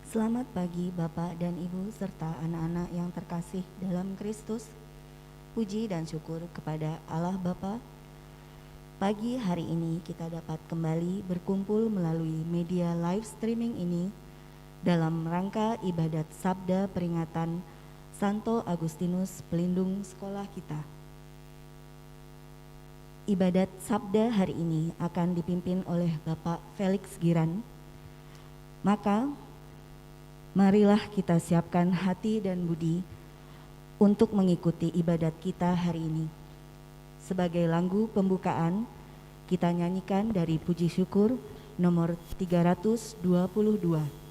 Selamat pagi Bapak dan Ibu serta anak-anak yang terkasih dalam Kristus. Puji dan syukur kepada Allah Bapa. Pagi hari ini kita dapat kembali berkumpul melalui media live streaming ini dalam rangka ibadat sabda peringatan Santo Agustinus pelindung sekolah kita. Ibadat sabda hari ini akan dipimpin oleh Bapak Felix Giran. Maka marilah kita siapkan hati dan budi untuk mengikuti ibadat kita hari ini. Sebagai lagu pembukaan, kita nyanyikan dari puji syukur nomor 322.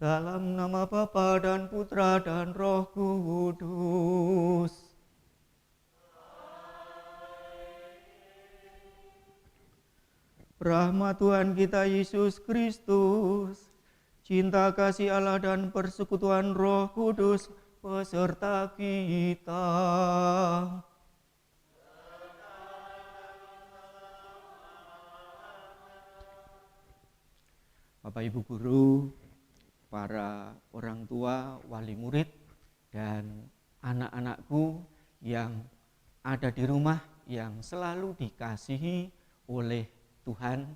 Dalam nama Bapa dan Putra dan Roh Kudus. Rahmat Tuhan kita Yesus Kristus, cinta kasih Allah dan persekutuan Roh Kudus beserta kita. Bapak Ibu Guru, para orang tua, wali murid, dan anak-anakku yang ada di rumah yang selalu dikasihi oleh Tuhan.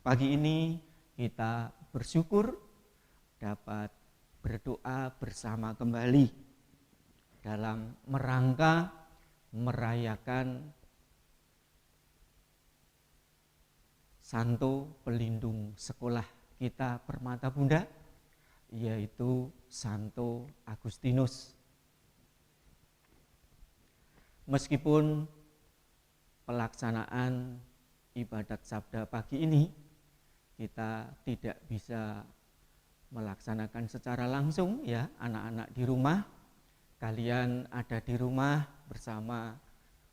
Pagi ini kita bersyukur dapat berdoa bersama kembali dalam merangka merayakan santo pelindung sekolah kita Permata Bunda, yaitu Santo Agustinus. Meskipun pelaksanaan ibadat sabda pagi ini kita tidak bisa melaksanakan secara langsung ya, anak-anak di rumah, kalian ada di rumah bersama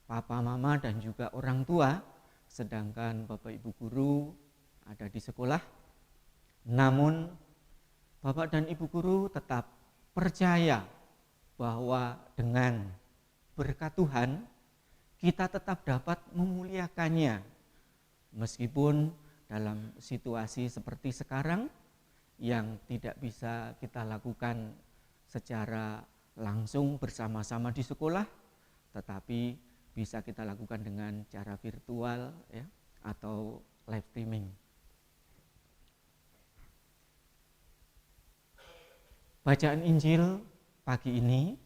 papa, mama dan juga orang tua, sedangkan bapak ibu guru ada di sekolah. Namun bapak dan ibu guru tetap percaya bahwa dengan berkat Tuhan kita tetap dapat memuliakannya, meskipun dalam situasi seperti sekarang yang tidak bisa kita lakukan secara langsung bersama-sama di sekolah, tetapi bisa kita lakukan dengan cara virtual ya, atau live streaming. Bacaan Injil pagi ini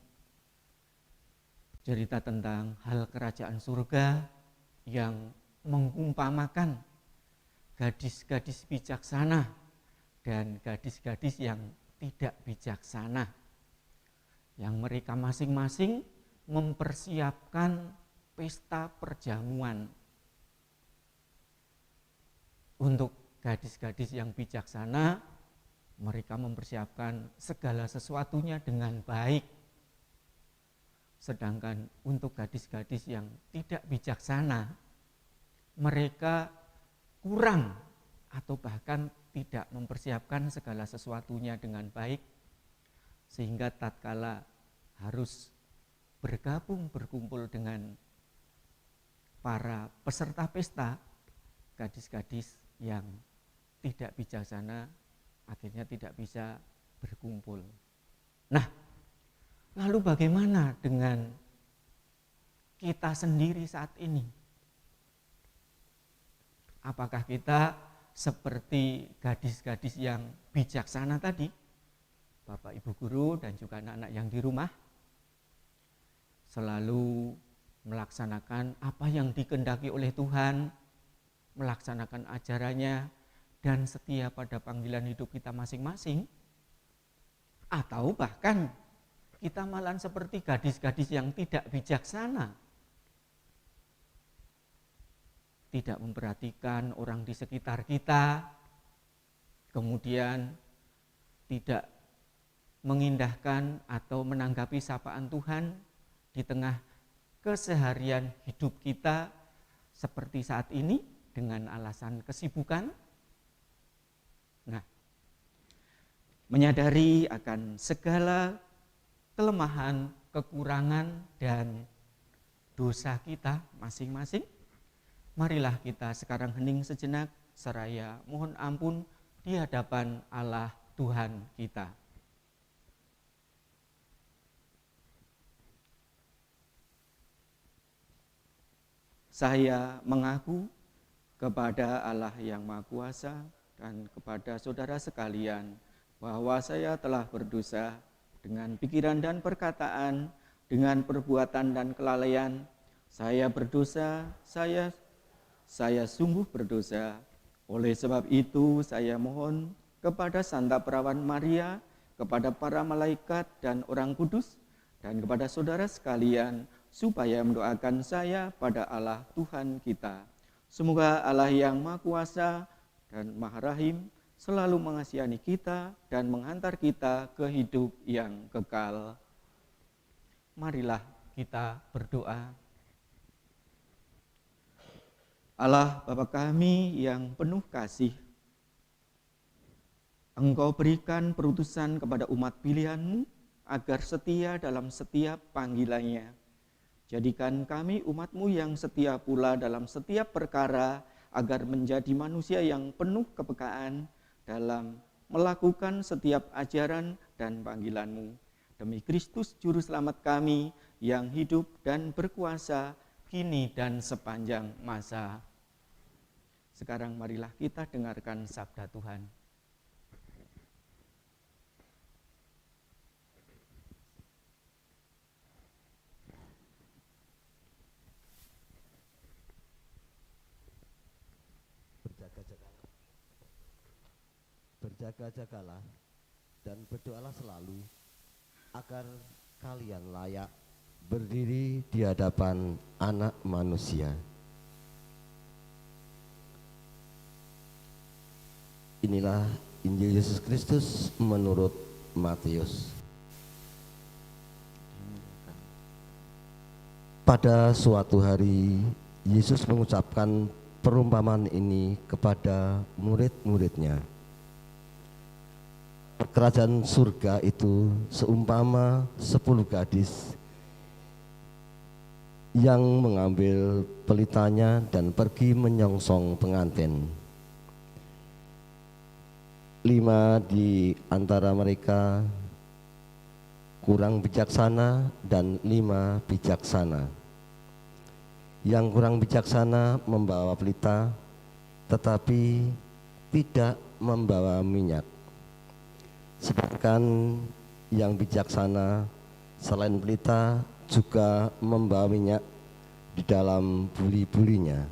cerita tentang hal kerajaan surga yang mengumpamakan gadis-gadis bijaksana dan gadis-gadis yang tidak bijaksana, yang mereka masing-masing mempersiapkan pesta perjamuan. Untuk gadis-gadis yang bijaksana, mereka mempersiapkan segala sesuatunya dengan baik. Sedangkan untuk gadis-gadis yang tidak bijaksana, mereka kurang atau bahkan tidak mempersiapkan segala sesuatunya dengan baik, sehingga tatkala harus berkumpul dengan para peserta pesta, gadis-gadis yang tidak bijaksana akhirnya tidak bisa berkumpul. Nah, lalu bagaimana dengan kita sendiri saat ini? Apakah kita seperti gadis-gadis yang bijaksana tadi, Bapak Ibu guru dan juga anak-anak yang di rumah, selalu melaksanakan apa yang dikehendaki oleh Tuhan, melaksanakan ajarannya, dan setia pada panggilan hidup kita masing-masing? Atau bahkan kita malah seperti gadis-gadis yang tidak bijaksana, tidak memperhatikan orang di sekitar kita, kemudian tidak mengindahkan atau menanggapi sapaan Tuhan di tengah keseharian hidup kita seperti saat ini dengan alasan kesibukan. Nah, menyadari akan segala kelemahan, kekurangan, dan dosa kita masing-masing, marilah kita sekarang hening sejenak seraya mohon ampun di hadapan Allah Tuhan kita. Saya mengaku kepada Allah yang Maha Kuasa dan kepada saudara sekalian bahwa saya telah berdosa dengan pikiran dan perkataan, dengan perbuatan dan kelalaian. Saya berdosa, saya sungguh berdosa. Oleh sebab itu saya mohon kepada Santa Perawan Maria, kepada para malaikat dan orang kudus, dan kepada saudara sekalian, supaya mendoakan saya pada Allah Tuhan kita. Semoga Allah yang Maha Kuasa dan Maha Rahim selalu mengasihani kita dan menghantar kita ke hidup yang kekal. Marilah kita berdoa. Allah Bapa kami yang penuh kasih, Engkau berikan perutusan kepada umat pilihan-Mu agar setia dalam setiap panggilannya. Jadikan kami umat-Mu yang setia pula dalam setiap perkara, agar menjadi manusia yang penuh kepekaan dalam melakukan setiap ajaran dan panggilan-Mu. Demi Kristus Juru Selamat kami yang hidup dan berkuasa kini dan sepanjang masa. Sekarang marilah kita dengarkan sabda Tuhan. Berjaga-jaga berjaga-jagalah dan berdoalah selalu agar kalian layak berdiri di hadapan Anak Manusia. Inilah Injil Yesus Kristus menurut Matius. Pada suatu hari, Yesus mengucapkan perumpamaan ini kepada murid-muridnya. Kerajaan surga itu seumpama 10 gadis yang mengambil pelitanya dan pergi menyongsong pengantin. 5 di antara mereka kurang bijaksana dan 5 bijaksana. Yang kurang bijaksana membawa pelita tetapi tidak membawa minyak. Sedangkan yang bijaksana selain pelita juga membawa minyak di dalam buli-bulinya.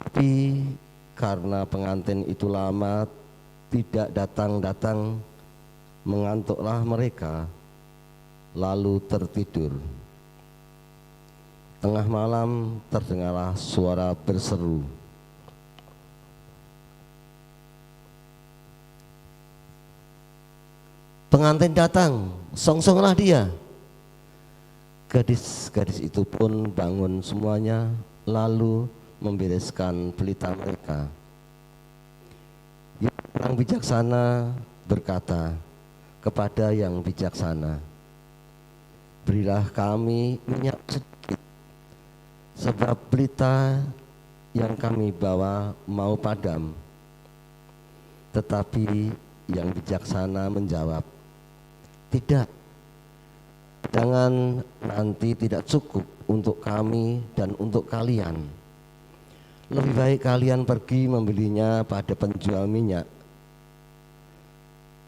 Tapi karena pengantin itu lama tidak datang-datang, mengantuklah mereka, lalu tertidur. Tengah malam terdengarlah suara berseru, "Pengantin datang, songsonglah dia." Gadis-gadis itu pun bangun semuanya, lalu membereskan pelita mereka. Yang kurang bijaksana berkata kepada yang bijaksana, "Berilah kami minyak sedikit, sebab pelita yang kami bawa mau padam." Tetapi yang bijaksana menjawab, "Tidak, jangan, nanti tidak cukup untuk kami dan untuk kalian. Lebih baik kalian pergi membelinya pada penjual minyak."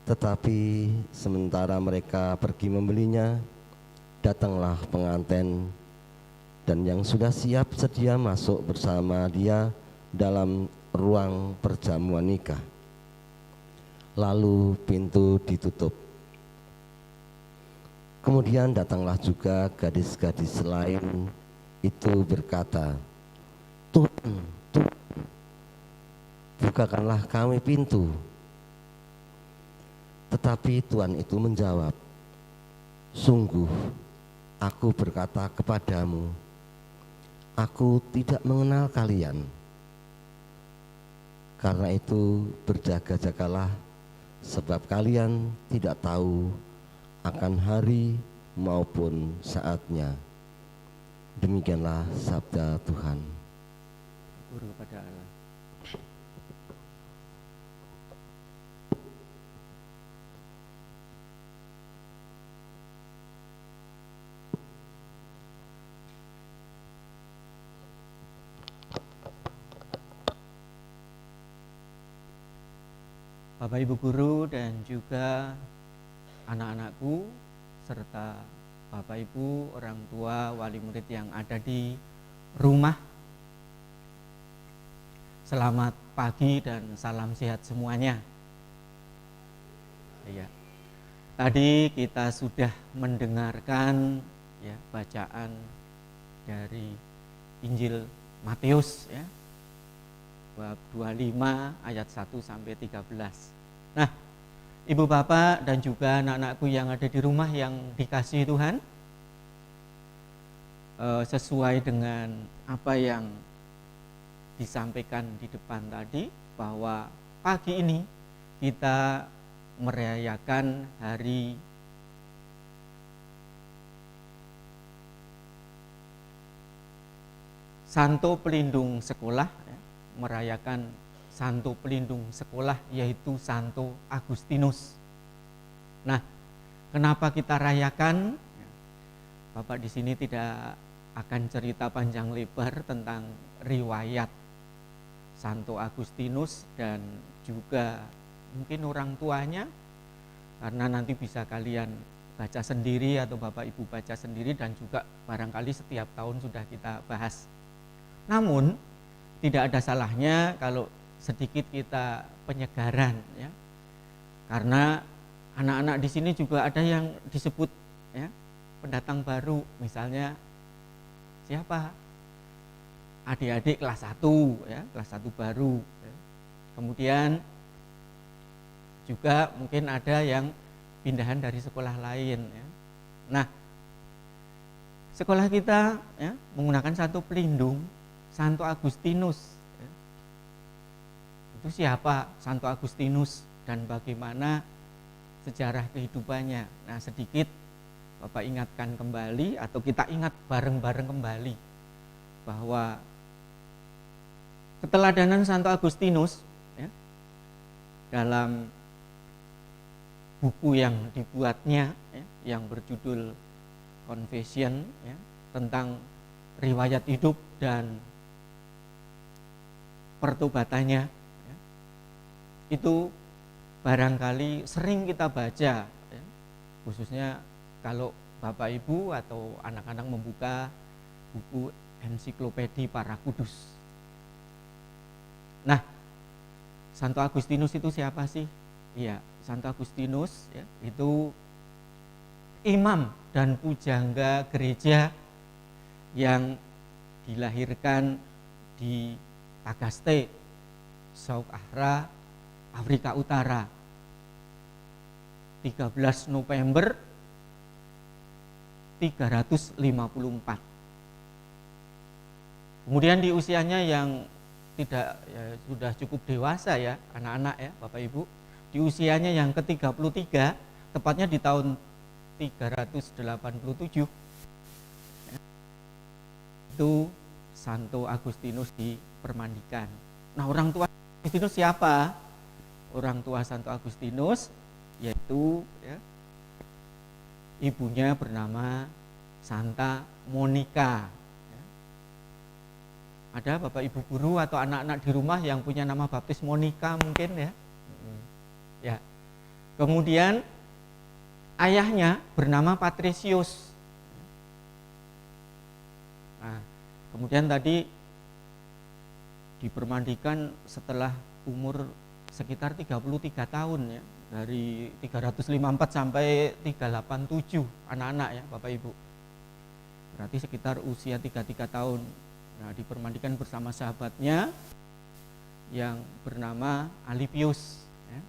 Tetapi sementara mereka pergi membelinya, datanglah pengantin, dan yang sudah siap sedia masuk bersama dia dalam ruang perjamuan nikah. Lalu pintu ditutup. Kemudian datanglah juga gadis-gadis lain itu berkata, "Tuhan, Tuhan, bukakanlah kami pintu." Tetapi Tuhan itu menjawab, "Sungguh, aku berkata kepadamu, aku tidak mengenal kalian. Karena itu berjaga-jagalah, sebab kalian tidak tahu akan hari maupun saatnya." Demikianlah sabda Tuhan. Guru pada Allah. Bapak Ibu guru dan juga anak-anakku serta Bapak Ibu, orang tua, wali murid yang ada di rumah, selamat pagi dan salam sehat semuanya. Ya, tadi kita sudah mendengarkan ya bacaan dari Injil Matius ya, bab 25 ayat 1 sampai 13. Nah, Ibu bapak dan juga anak-anakku yang ada di rumah yang dikasihi Tuhan, sesuai dengan apa yang disampaikan di depan tadi, bahwa pagi ini kita merayakan hari Santo Pelindung Sekolah, merayakan Santo Pelindung Sekolah, yaitu Santo Agustinus. Nah, kenapa kita rayakan? Bapak di sini tidak akan cerita panjang lebar tentang riwayat Santo Agustinus dan juga mungkin orang tuanya, karena nanti bisa kalian baca sendiri atau Bapak Ibu baca sendiri, dan juga barangkali setiap tahun sudah kita bahas. Namun tidak ada salahnya kalau sedikit kita penyegaran ya. Karena anak-anak di sini juga ada yang disebut ya pendatang baru, misalnya siapa? Adik-adik kelas 1 ya, kelas 1 baru ya. Kemudian juga mungkin ada yang pindahan dari sekolah lain ya. Nah, sekolah kita ya menggunakan satu pelindung, Santo Agustinus ya. Itu siapa Santo Agustinus dan bagaimana sejarah kehidupannya? Nah, sedikit Bapak ingatkan kembali atau kita ingat bareng-bareng kembali bahwa keteladanan Santo Agustinus ya, dalam buku yang dibuatnya ya, yang berjudul Confession ya, tentang riwayat hidup dan pertobatannya ya, itu barangkali sering kita baca ya, khususnya kalau Bapak Ibu atau anak-anak membuka buku ensiklopedi para kudus. Nah, Santo Agustinus itu siapa sih? Iya, Santo Agustinus ya, itu imam dan pujangga gereja yang dilahirkan di Tagaste, South Ahra, Afrika Utara, 13 November 354. Kemudian di usianya yang tidak ya, sudah cukup dewasa ya, anak-anak ya, Bapak Ibu, di usianya yang ke-33, tepatnya di tahun 387 ya, itu Santo Agustinus dipermandikan. Nah, orang tua Agustinus siapa? Orang tua Santo Agustinus yaitu ya, ibunya bernama Santa Monica. Ada Bapak Ibu guru atau anak-anak di rumah yang punya nama baptis Monica mungkin ya. Ya. Kemudian ayahnya bernama Patricius. Nah, kemudian tadi dipermandikan setelah umur sekitar 33 tahun ya. Dari 354 sampai 387 anak-anak ya Bapak Ibu. Berarti sekitar usia 33 tahun. Nah, dipermandikan bersama sahabatnya yang bernama Alipius ya.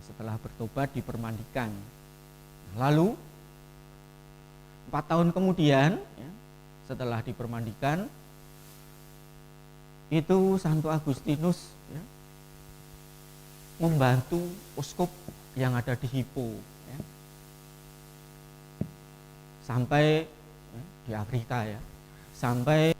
Setelah bertobat dipermandikan. Lalu 4 tahun kemudian ya, setelah dipermandikan itu Santo Agustinus ya, membantu uskup yang ada di Hippo ya, sampai ya, di Afrika ya, sampai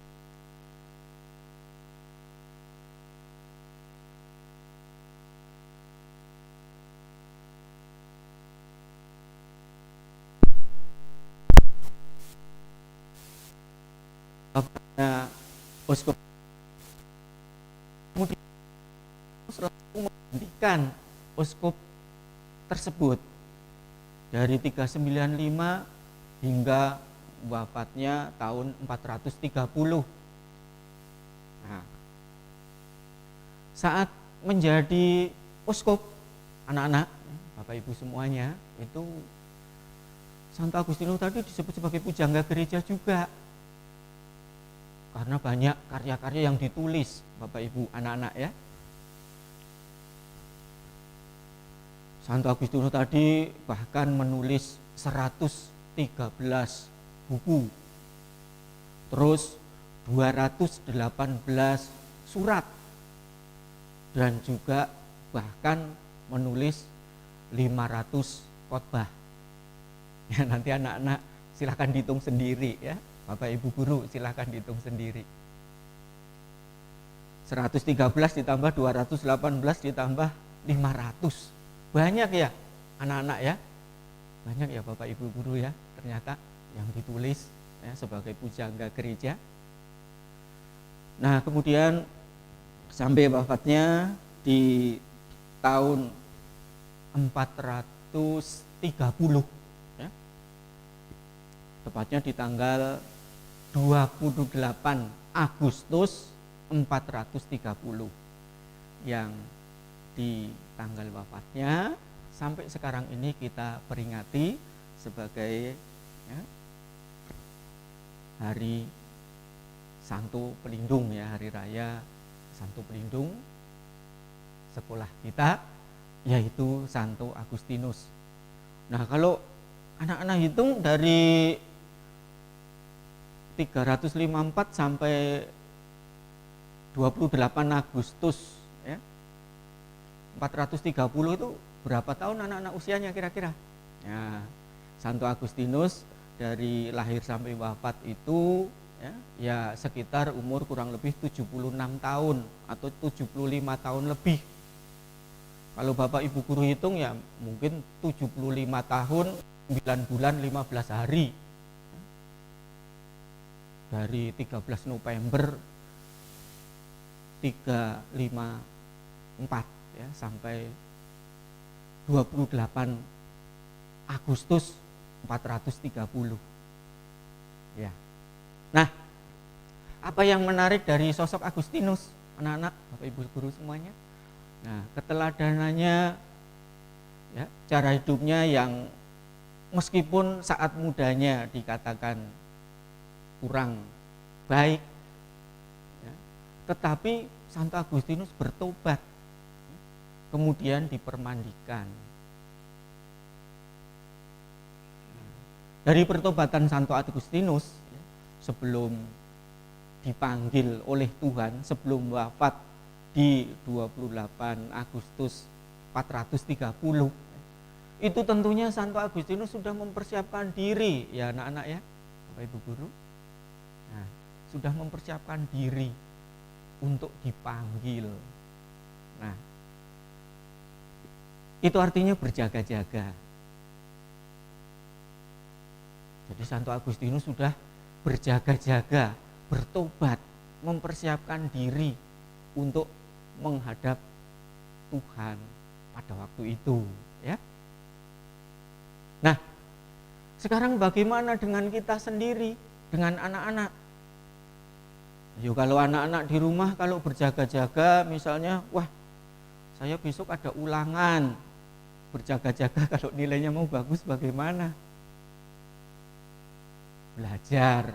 uskup kemudian selalu menghentikan uskup tersebut dari 395 hingga wafatnya tahun 430. Nah, saat menjadi uskup, anak-anak, Bapak Ibu semuanya, itu Santo Agustinus tadi disebut sebagai pujangga gereja juga. Karena banyak karya-karya yang ditulis, Bapak Ibu, anak-anak ya. Santo Agustinus tadi bahkan menulis 113 buku, terus 218 surat, dan juga bahkan menulis 500 khotbah. Ya, nanti anak-anak silahkan dihitung sendiri ya, Bapak Ibu guru silahkan dihitung sendiri. 113 ditambah 218 ditambah 500. Banyak ya anak-anak ya, banyak ya Bapak Ibu guru ya, ternyata yang ditulis ya, sebagai pujangga gereja. Nah, kemudian sampai wafatnya di tahun 430 ya, tepatnya di tanggal 28 Agustus 430 yang di tanggal wafatnya sampai sekarang ini kita peringati sebagai ya, hari Santo Pelindung ya, hari raya Santo Pelindung sekolah kita, yaitu Santo Agustinus. Nah, kalau anak-anak hitung dari 354 sampai 28 Agustus ya, 430 itu berapa tahun anak-anak usianya kira-kira? Ya, Santo Agustinus dari lahir sampai wafat itu ya sekitar umur kurang lebih 76 tahun atau 75 tahun lebih. Kalau Bapak Ibu guru hitung ya mungkin 75 tahun 9 bulan 15 hari. Dari 13 November 354 ya sampai 28 Agustus 430. Ya. Nah, apa yang menarik dari sosok Agustinus, anak-anak, Bapak Ibu guru semuanya? Nah, keteladanannya, ya, cara hidupnya yang meskipun saat mudanya dikatakan kurang baik, ya, tetapi Santo Agustinus bertobat, kemudian dipermandikan. Dari pertobatan Santo Agustinus, ya, sebelum dipanggil oleh Tuhan, sebelum wafat di 28 Agustus 430, itu tentunya Santo Agustinus sudah mempersiapkan diri ya anak-anak ya, Bapak Ibu guru. Nah, sudah mempersiapkan diri untuk dipanggil. Nah, itu artinya berjaga-jaga. Jadi Santo Agustinus sudah berjaga-jaga, bertobat, mempersiapkan diri untuk menghadap Tuhan pada waktu itu, ya. Nah, sekarang bagaimana dengan kita sendiri, dengan anak-anak? Yuk, kalau anak-anak di rumah kalau berjaga-jaga misalnya, wah, saya besok ada ulangan. Berjaga-jaga kalau nilainya mau bagus bagaimana? Belajar.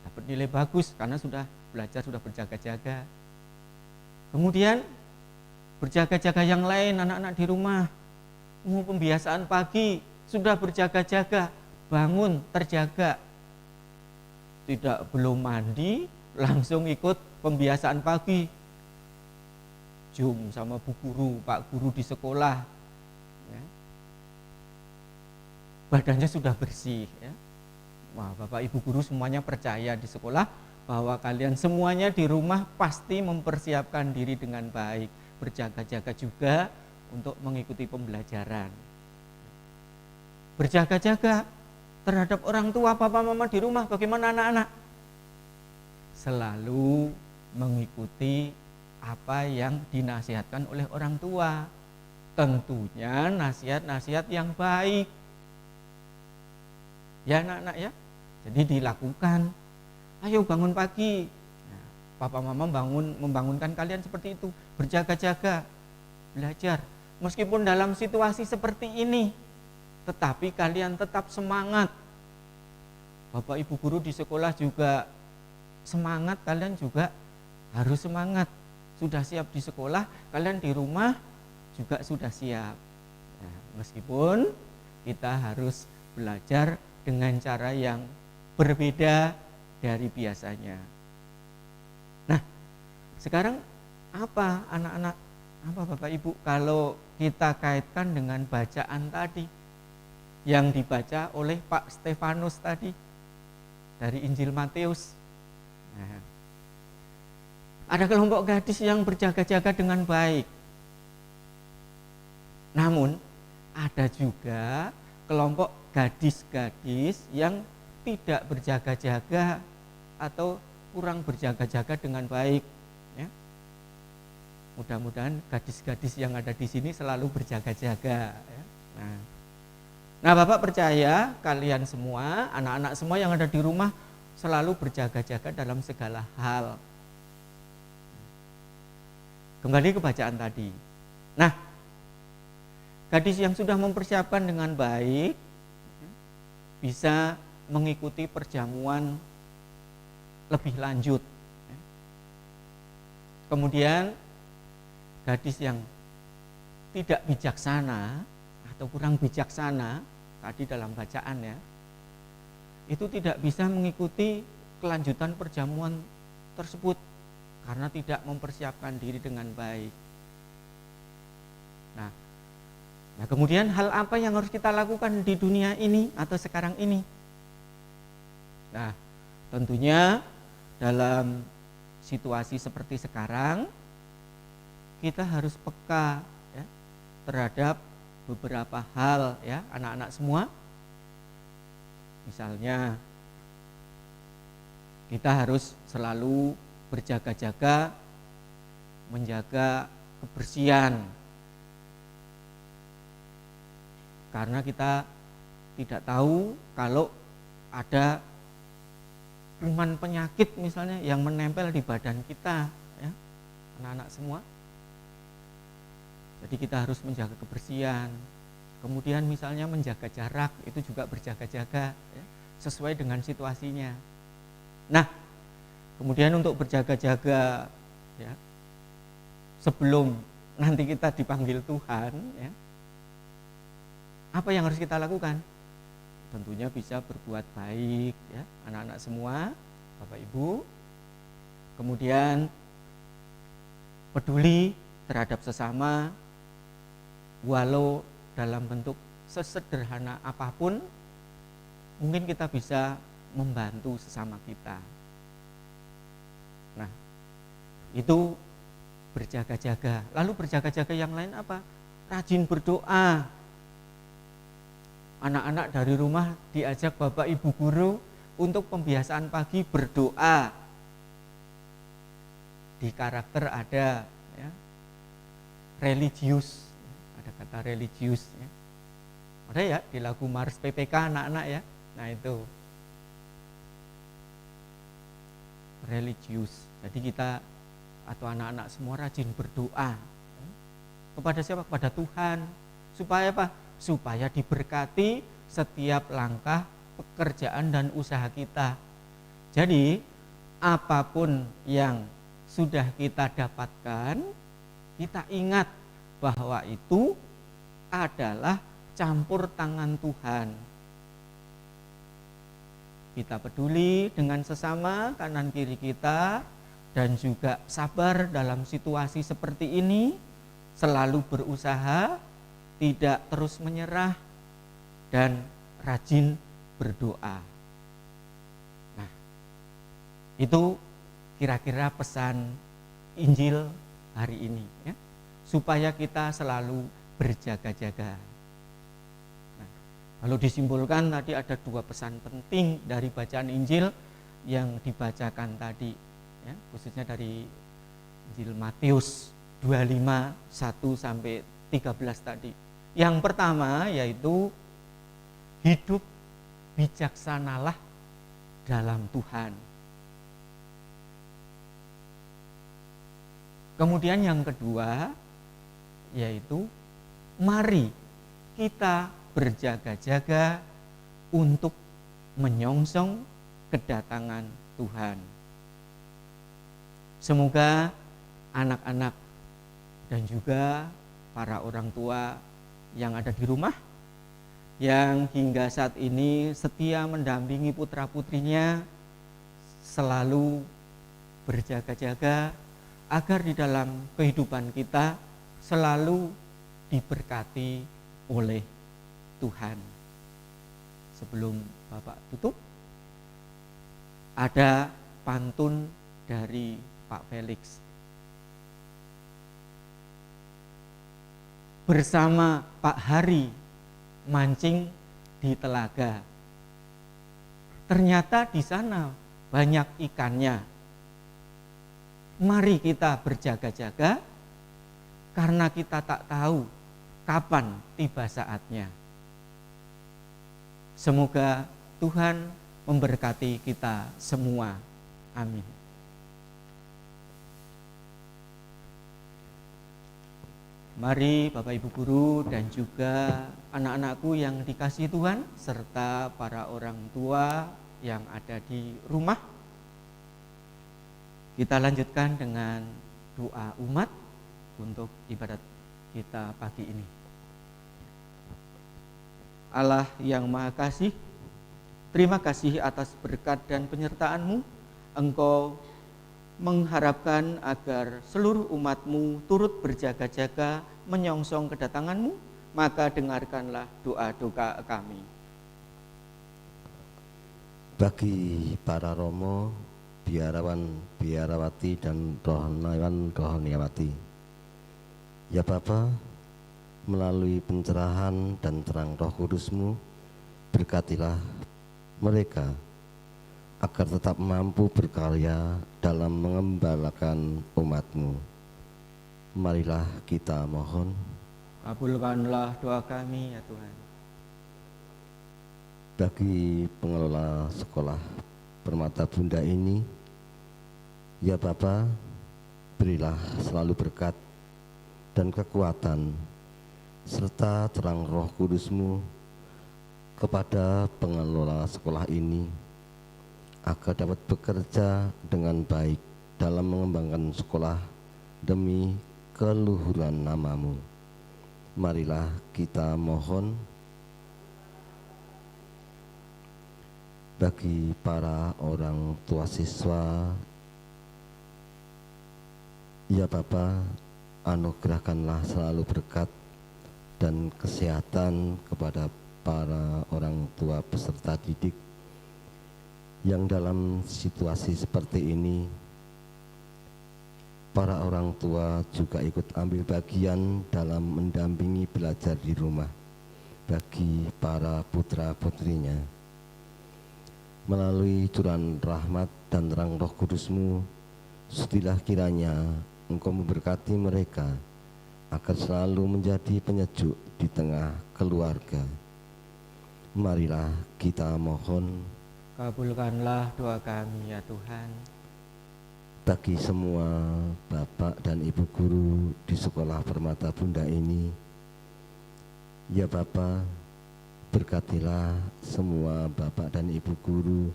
Dapat nilai bagus karena sudah belajar, sudah berjaga-jaga. Kemudian berjaga-jaga yang lain anak-anak di rumah. Mau pembiasaan pagi sudah berjaga-jaga, bangun terjaga. Tidak belum mandi langsung ikut pembiasaan pagi. Jum sama Bu Guru, Pak Guru di sekolah. Ya. Badannya sudah bersih ya. Wah, Bapak Ibu guru semuanya percaya di sekolah bahwa kalian semuanya di rumah pasti mempersiapkan diri dengan baik, berjaga-jaga juga untuk mengikuti pembelajaran. Berjaga-jaga terhadap orang tua, papa mama di rumah, bagaimana anak-anak? Selalu mengikuti apa yang dinasihatkan oleh orang tua. Tentunya nasihat-nasihat yang baik. Ya anak-anak ya. Jadi dilakukan. Ayo bangun pagi. Nah, papa mama membangunkan kalian seperti itu, berjaga-jaga, belajar. Meskipun dalam situasi seperti ini, tetapi kalian tetap semangat. Bapak Ibu guru di sekolah juga semangat, kalian juga harus semangat. Sudah siap di sekolah, kalian di rumah juga sudah siap. Nah, meskipun kita harus belajar dengan cara yang berbeda dari biasanya. Nah, sekarang apa anak-anak, apa Bapak Ibu kalau kita kaitkan dengan bacaan tadi yang dibaca oleh Pak Stefanus tadi dari Injil Matius. Nah, ada kelompok gadis yang berjaga-jaga dengan baik. Namun ada juga kelompok gadis-gadis yang tidak berjaga-jaga atau kurang berjaga-jaga dengan baik. Ya. Mudah-mudahan gadis-gadis yang ada di sini selalu berjaga-jaga. Ya. Nah, Bapak percaya kalian semua, anak-anak semua yang ada di rumah selalu berjaga-jaga dalam segala hal. Kembali ke bacaan tadi. Nah, gadis yang sudah mempersiapkan dengan baik bisa mengikuti perjamuan lebih lanjut. Kemudian gadis yang tidak bijaksana atau kurang bijaksana tadi dalam bacaan ya, itu tidak bisa mengikuti kelanjutan perjamuan tersebut karena tidak mempersiapkan diri dengan baik. Nah, kemudian hal apa yang harus kita lakukan di dunia ini atau sekarang ini? Nah, tentunya dalam situasi seperti sekarang kita harus peka ya, terhadap beberapa hal ya, anak-anak semua. Misalnya kita harus selalu berjaga-jaga menjaga kebersihan, karena kita tidak tahu kalau ada kuman penyakit misalnya yang menempel di badan kita ya, anak-anak semua. Jadi kita harus menjaga kebersihan. Kemudian misalnya menjaga jarak, itu juga berjaga-jaga ya, sesuai dengan situasinya. Nah, kemudian untuk berjaga-jaga ya, sebelum nanti kita dipanggil Tuhan ya, apa yang harus kita lakukan? Tentunya bisa berbuat baik ya, anak-anak semua, Bapak Ibu. Kemudian peduli terhadap sesama, walau dalam bentuk sesederhana apapun, mungkin kita bisa membantu sesama kita. Nah, itu berjaga-jaga. Lalu berjaga-jaga yang lain apa? Rajin berdoa. Anak-anak dari rumah diajak Bapak Ibu guru untuk pembiasaan pagi berdoa. Di karakter ada ya, religius, ada kata religius ya. Ada ya di lagu Mars PPK anak-anak ya. Nah itu religius. Jadi kita atau anak-anak semua rajin berdoa kepada siapa? Kepada Tuhan. Supaya apa? Supaya diberkati setiap langkah pekerjaan dan usaha kita. Jadi apapun yang sudah kita dapatkan, kita ingat bahwa itu adalah campur tangan Tuhan. Kita peduli dengan sesama kanan kiri kita dan juga sabar dalam situasi seperti ini, selalu berusaha, tidak terus menyerah, dan rajin berdoa. Nah, itu kira-kira pesan Injil hari ini ya, supaya kita selalu berjaga-jaga. Nah, kalau disimpulkan tadi ada dua pesan penting dari bacaan Injil yang dibacakan tadi ya, khususnya dari Injil Matius 25 1 sampai 13 tadi. Yang pertama yaitu hidup bijaksanalah dalam Tuhan. Kemudian yang kedua yaitu mari kita berjaga-jaga untuk menyongsong kedatangan Tuhan. Semoga anak-anak dan juga para orang tua yang ada di rumah yang hingga saat ini setia mendampingi putra-putrinya selalu berjaga-jaga agar di dalam kehidupan kita selalu diberkati oleh Tuhan. Sebelum Bapak tutup, ada pantun dari Pak Felix. Bersama Pak Hari mancing di telaga. Ternyata di sana banyak ikannya. Mari kita berjaga-jaga karena kita tak tahu kapan tiba saatnya. Semoga Tuhan memberkati kita semua. Amin. Mari Bapak Ibu Guru dan juga anak-anakku yang dikasihi Tuhan serta para orang tua yang ada di rumah, kita lanjutkan dengan doa umat untuk ibadat kita pagi ini. Allah yang Maha Kasih, terima kasih atas berkat dan penyertaan-Mu. Engkau mengharapkan agar seluruh umat-Mu turut berjaga-jaga menyongsong kedatangan-Mu, maka dengarkanlah doa-doa kami. Bagi para romo, biarawan, biarawati, dan rohaniawan, rohaniawati, ya Bapa, melalui pencerahan dan terang Roh Kudus-Mu, berkatilah mereka agar tetap mampu berkarya dalam mengembalakan umat-Mu. Marilah kita mohon. Kabulkanlah doa kami ya Tuhan. Bagi pengelola sekolah Permata Bunda ini, ya Bapa, berilah selalu berkat dan kekuatan serta terang Roh Kudus-Mu kepada pengelola sekolah ini agar dapat bekerja dengan baik dalam mengembangkan sekolah demi keluhuran nama-Mu. Marilah kita mohon. Bagi para orang tua siswa, ya Bapa, anugerahkanlah selalu berkat dan kesehatan kepada para orang tua peserta didik yang dalam situasi seperti ini, para orang tua juga ikut ambil bagian dalam mendampingi belajar di rumah bagi para putra-putrinya. Melalui curahan rahmat dan terang Roh Kudus-Mu, sudilah kiranya Engkau memberkati mereka agar selalu menjadi penyejuk di tengah keluarga. Marilah kita mohon. Kabulkanlah doa kami ya Tuhan. Bagi semua Bapak dan Ibu guru di sekolah Permata Bunda ini, ya Bapak, berkatilah semua Bapak dan Ibu guru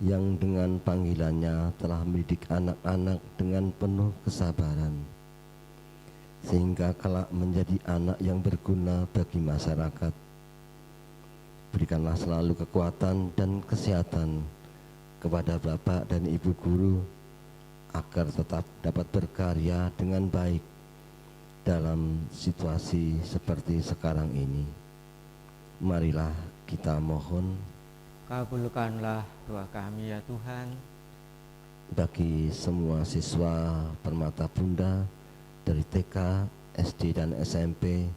yang dengan panggilannya telah mendidik anak-anak dengan penuh kesabaran, sehingga kelak menjadi anak yang berguna bagi masyarakat. Berikanlah selalu kekuatan dan kesehatan kepada Bapak dan Ibu guru agar tetap dapat berkarya dengan baik dalam situasi seperti sekarang ini. Marilah kita mohon. Kabulkanlah doa kami ya Tuhan. Bagi semua siswa Permata Bunda dari TK, SD, dan SMP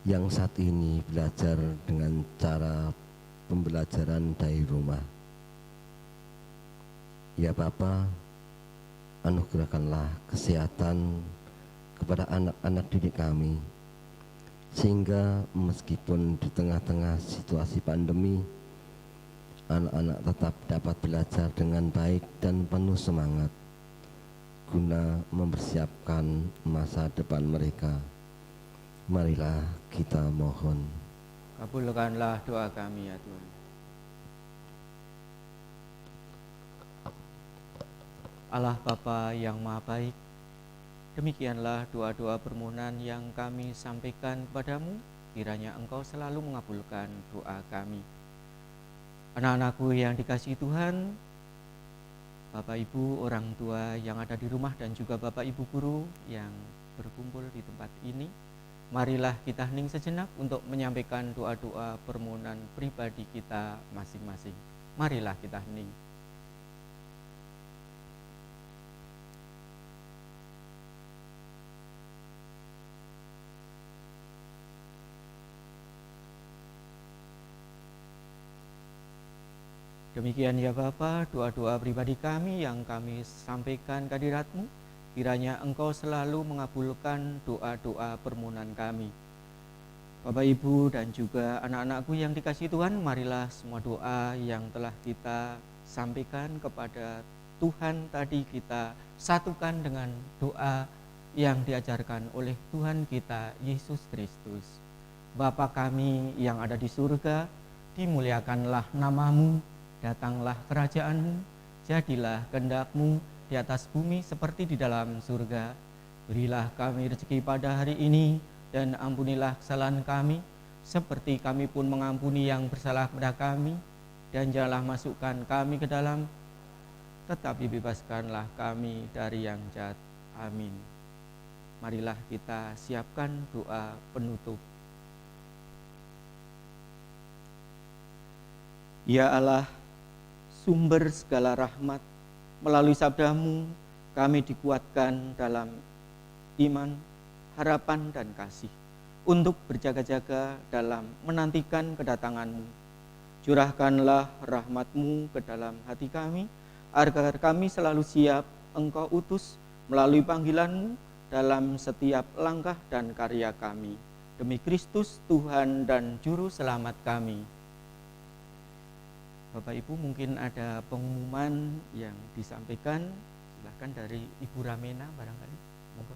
yang saat ini belajar dengan cara pembelajaran dari rumah, ya Bapa, anugerahkanlah kesehatan kepada anak-anak didik kami, sehingga meskipun di tengah-tengah situasi pandemi, anak-anak tetap dapat belajar dengan baik dan penuh semangat guna mempersiapkan masa depan mereka. Marilah kita mohon. Kabulkanlah doa kami ya Tuhan. Allah Bapa yang Maha Baik, demikianlah doa-doa permohonan yang kami sampaikan kepadamu, kiranya Engkau selalu mengabulkan doa kami. Anak-anakku yang dikasihi Tuhan, Bapak Ibu orang tua yang ada di rumah dan juga Bapak Ibu guru yang berkumpul di tempat ini, marilah kita hening sejenak untuk menyampaikan doa-doa permohonan pribadi kita masing-masing. Marilah kita hening. Demikian ya Bapa, doa-doa pribadi kami yang kami sampaikan ke hadirat-Mu, kiranya Engkau selalu mengabulkan doa-doa permohonan kami. Bapak Ibu dan juga anak-anakku yang dikasihi Tuhan, marilah semua doa yang telah kita sampaikan kepada Tuhan tadi kita satukan dengan doa yang diajarkan oleh Tuhan kita Yesus Kristus. Bapa kami yang ada di surga, dimuliakanlah namamu, datanglah kerajaanmu, jadilah kehendak-Mu di atas bumi seperti di dalam surga. Berilah kami rezeki pada hari ini, dan ampunilah kesalahan kami, seperti kami pun mengampuni yang bersalah kepada kami. Dan janganlah masukkan kami ke dalam, tetapi bebaskanlah kami dari yang jahat. Amin. Marilah kita siapkan doa penutup. Ya Allah, sumber segala rahmat, melalui sabda-Mu kami dikuatkan dalam iman, harapan, dan kasih untuk berjaga-jaga dalam menantikan kedatangan-Mu. Curahkanlah rahmat-Mu ke dalam hati kami, agar kami selalu siap Engkau utus melalui panggilan-Mu dalam setiap langkah dan karya kami. Demi Kristus Tuhan dan Juru Selamat kami. Bapak Ibu, mungkin ada pengumuman yang disampaikan, silahkan dari Ibu Ramena barangkali. Monggo.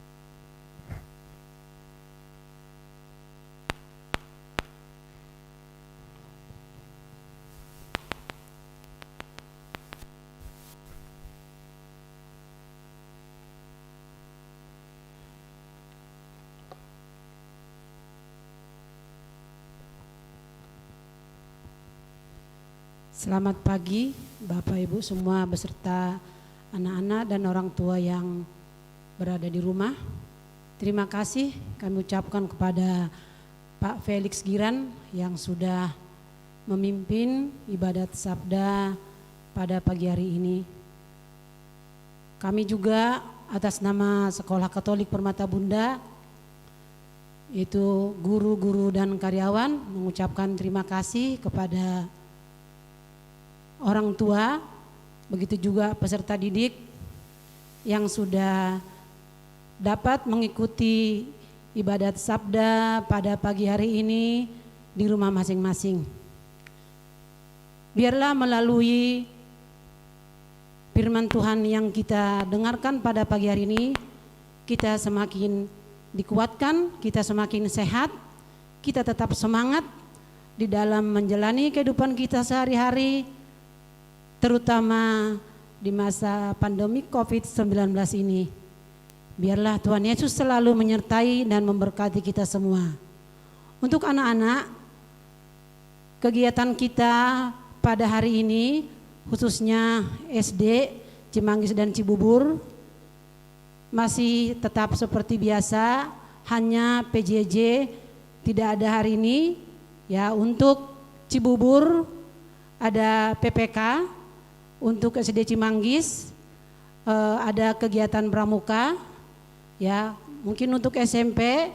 Selamat pagi Bapak Ibu semua beserta anak-anak dan orang tua yang berada di rumah. Terima kasih kami ucapkan kepada Pak Felix Giran yang sudah memimpin ibadat sabda pada pagi hari ini. Kami juga atas nama Sekolah Katolik Permata Bunda, itu guru-guru dan karyawan, mengucapkan terima kasih kepada orang tua, begitu juga peserta didik yang sudah dapat mengikuti ibadat sabda pada pagi hari ini di rumah masing-masing. Biarlah melalui firman Tuhan yang kita dengarkan pada pagi hari ini, kita semakin dikuatkan, kita semakin sehat, kita tetap semangat di dalam menjalani kehidupan kita sehari-hari, terutama di masa pandemi COVID-19 ini. Biarlah Tuhan Yesus selalu menyertai dan memberkati kita semua. Untuk anak-anak, kegiatan kita pada hari ini, khususnya SD, Cimanggis dan Cibubur, masih tetap seperti biasa, hanya PJJ tidak ada hari ini. Ya, untuk Cibubur ada PPK. Untuk SD Cimanggis ada kegiatan pramuka, ya mungkin untuk SMP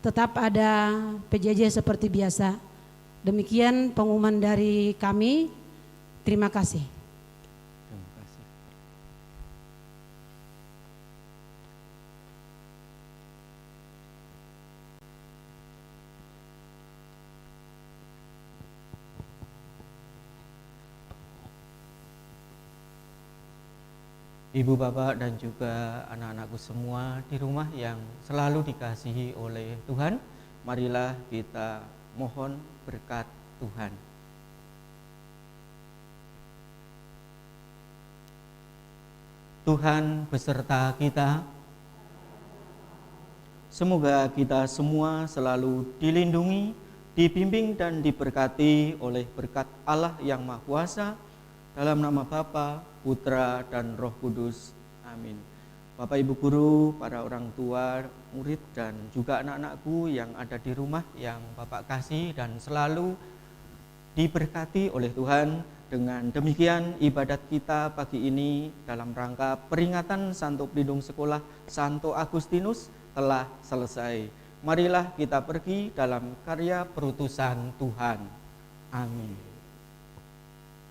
tetap ada PJJ seperti biasa. Demikian pengumuman dari kami. Terima kasih. Terima kasih. Ibu, Bapak, dan juga anak-anakku semua di rumah yang selalu dikasihi oleh Tuhan, marilah kita mohon berkat Tuhan. Tuhan beserta kita, semoga kita semua selalu dilindungi, dibimbing dan diberkati oleh berkat Allah yang Maha Kuasa, dalam nama Bapa, Putra, dan Roh Kudus. Amin. Bapak, Ibu guru, para orang tua, murid, dan juga anak-anakku yang ada di rumah yang Bapak kasih dan selalu diberkati oleh Tuhan. Dengan demikian ibadat kita pagi ini dalam rangka peringatan Santo Pelindung Sekolah Santo Agustinus telah selesai. Marilah kita pergi dalam karya perutusan Tuhan. Amin.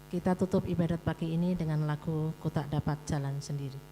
Kita tutup ibadat pagi ini dengan lagu Ku Tak Dapat Jalan Sendiri.